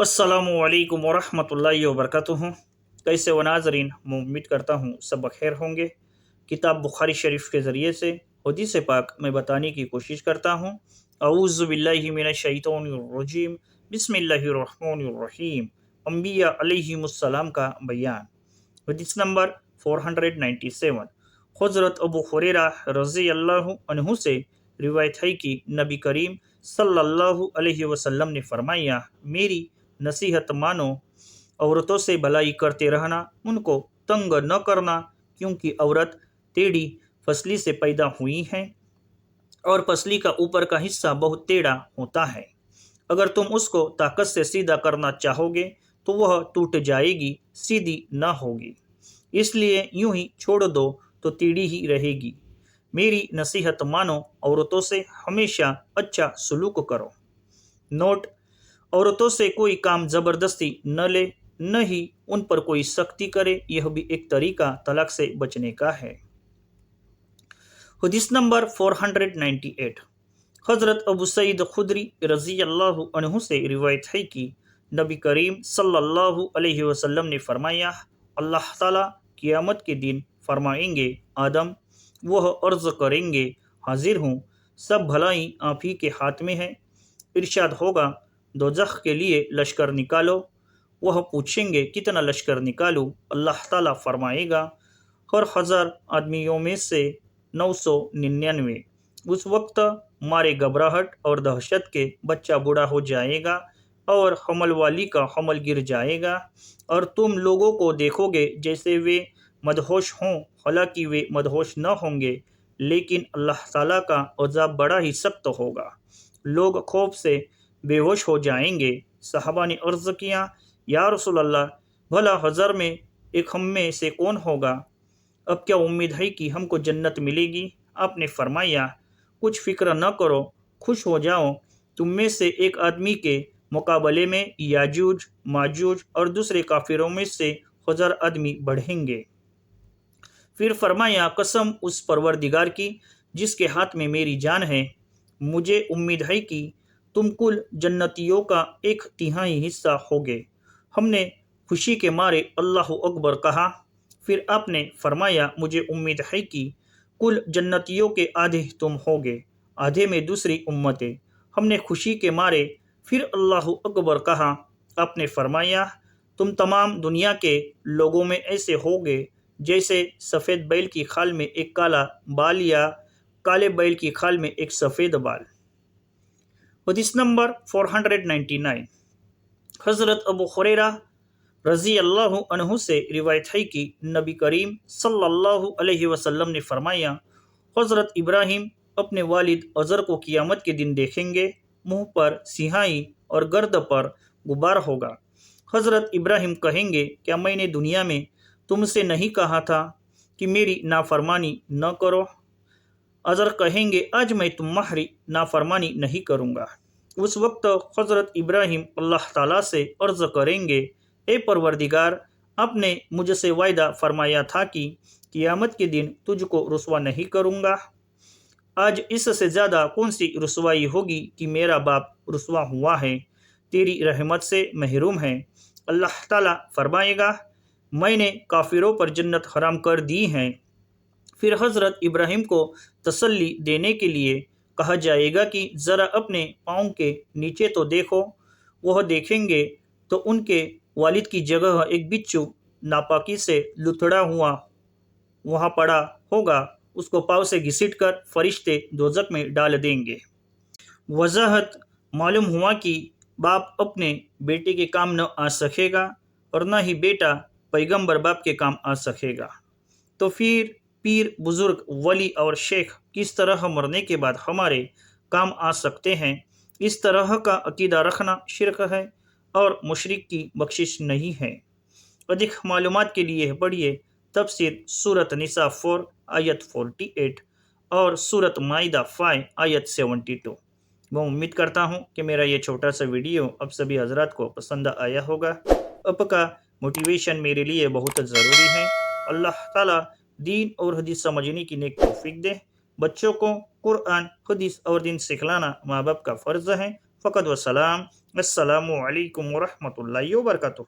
अस्सलामुअलैकुम वरहमतुल्लाहि वबरकातुहू। कैसे व नाज़रीन, मैं उम्मीद करता हूँ सब बखैर होंगे। किताब बुखारी शरीफ के ज़रिए से हदीस पाक मैं बताने की कोशिश करता हूँ। अऊज़ु बिल्लाहि मिनश शैतानिर रजीम, बिस्मिल्लाहिर रहमानिर रहीम। अंबिया अलैहिमुस्सलाम का बयान। हदीस नंबर 497। हज़रत अबू हुरैरा रज़ी अल्लाहु अन्हु से रिवायत है कि नबी करीम सल्लल्लाहु अलैहि वसल्लम ने फरमाया, मेरी नसीहत मानो, औरतों से भलाई करते रहना, उनको तंग न करना, क्योंकि औरत टेढ़ी फसली से पैदा हुई हैं और फसली का ऊपर का हिस्सा बहुत टेढ़ा होता है। अगर तुम उसको ताकत से सीधा करना चाहोगे तो वह टूट जाएगी, सीधी न होगी। इसलिए यूं ही छोड़ दो तो टेढ़ी ही रहेगी। मेरी नसीहत मानो, औरतों से हमेशा अच्छा सलूक करो। नोट: औरतों से कोई काम जबरदस्ती न ले, न ही उन पर कोई सख्ती करे, यह भी एक तरीका तलाक से बचने का है। हदीस नंबर 498। हजरत अबू सईद खुदरी रजी अल्लाह अन्हु से रिवायत है कि नबी करीम सल्लल्लाहु अलैहि वसल्लम ने फरमाया, अल्लाह ताला क़यामत के दिन फरमाएंगे, आदम, वह अर्ज करेंगे, हाजिर हूँ, सब भलाई आप ही के हाथ में है। इरशाद होगा, दोज़ख के लिए लश्कर निकालो। वह पूछेंगे, कितना लश्कर निकालूं? अल्लाह ताला फरमाएगा, हर 1000 आदमियों में से 999। उस वक्त मारे घबराहट और दहशत के बच्चा बूढ़ा हो जाएगा और हमल वाली का हमल गिर जाएगा, और तुम लोगों को देखोगे जैसे वे मदहोश हों, हालांकि वे मदहोश न होंगे, लेकिन अल्लाह ताला का अज़ाब बड़ा ही सख्त होगा। लोग खौफ से बेहोश हो जाएंगे। सहाबा ने अर्ज़ किया, या रसूल अल्लाह, भला 1000 में एक हम में से कौन होगा? अब क्या उम्मीद है कि हमको जन्नत मिलेगी? आपने फरमाया, कुछ फिक्र न करो, खुश हो जाओ, तुम में से एक आदमी के मुकाबले में याजूज माजूज और दूसरे काफिरों में से 1000 आदमी बढ़ेंगे। फिर फरमाया, कसम उस परवरदिगार की जिसके हाथ में मेरी जान है, मुझे उम्मीद है कि तुम कुल जन्नतियों का 1/3 हिस्सा होगे। हमने खुशी के मारे अल्लाहु अकबर कहा। फिर आपने फरमाया, मुझे उम्मीद है कि कुल जन्नतियों के आधे तुम होगे, आधे में दूसरी उम्मतें। हमने खुशी के मारे फिर अल्लाहु अकबर कहा। आपने फरमाया, तुम तमाम दुनिया के लोगों में ऐसे होगे जैसे सफ़ेद बैल की खाल में एक काला बाल या काले बैल की खाल में एक सफ़ेद बाल। हदीस नंबर 499। हज़रत अबू हुरैरा रज़ी अल्लाह अन्हु से रिवायत है कि नबी करीम सल्लल्लाहु अलैहि वसल्लम ने फरमाया, हज़रत इब्राहिम अपने वालिद अज़र को क़यामत के दिन देखेंगे, मुंह पर सिहाई और गर्द पर गुबार होगा। हज़रत इब्राहिम कहेंगे, क्या मैंने दुनिया में तुमसे नहीं कहा था कि मेरी नाफरमानी न करो? अज़र कहेंगे, आज मैं तुम्हारी नाफरमानी नहीं करूँगा। उस वक्त हज़रत इब्राहिम अल्लाह ताला से अर्ज़ करेंगे, ए परवरदिगार, आपने मुझसे वायदा फरमाया था कि क़यामत के दिन तुझको रुसवा नहीं करूँगा। आज इससे ज़्यादा कौन सी रुसवाई होगी कि मेरा बाप रुसवा हुआ है, तेरी रहमत से महरूम है। अल्लाह ताला फरमाएगा, मैंने काफिरों पर जन्नत हराम कर दी है। फिर हज़रत इब्राहिम को तसल्ली देने के लिए कहा जाएगा कि ज़रा अपने पाँव के नीचे तो देखो। वह देखेंगे तो उनके वालिद की जगह एक बिच्छू नापाकी से लुथड़ा हुआ वहाँ पड़ा होगा। उसको पाँव से घसीट कर फरिश्ते दोज़ख में डाल देंगे। वजाहत मालूम हुआ कि बाप अपने बेटे के काम न आ सकेगा और न ही बेटा पैगंबर बाप के काम आ सकेगा। तो फिर पीर, बुजुर्ग, वली और शेख किस तरह मरने के बाद हमारे काम आ सकते हैं? इस तरह का अकीदा रखना शिरक है और मुशरिक की बख्शिश नहीं है। अधिक मालूमात के लिए पढ़िए तफसीर सूरत निसा 4 आयत 48 और सूरत माइदा 5 आयत 72। मैं उम्मीद करता हूँ कि मेरा ये छोटा सा वीडियो अब सभी हजरात को पसंद आया होगा। आपका मोटिवेशन मेरे लिए बहुत ज़रूरी है। अल्लाह ताला दीन और हदीस समझने की नेक तौफीक दे। बच्चों को कुरान, हदीस और दीन सिखलाना माँ बाप का फ़र्ज़ है। فقط وسلام. السلام علیکم ورحمۃ اللہ وبرکاتہ.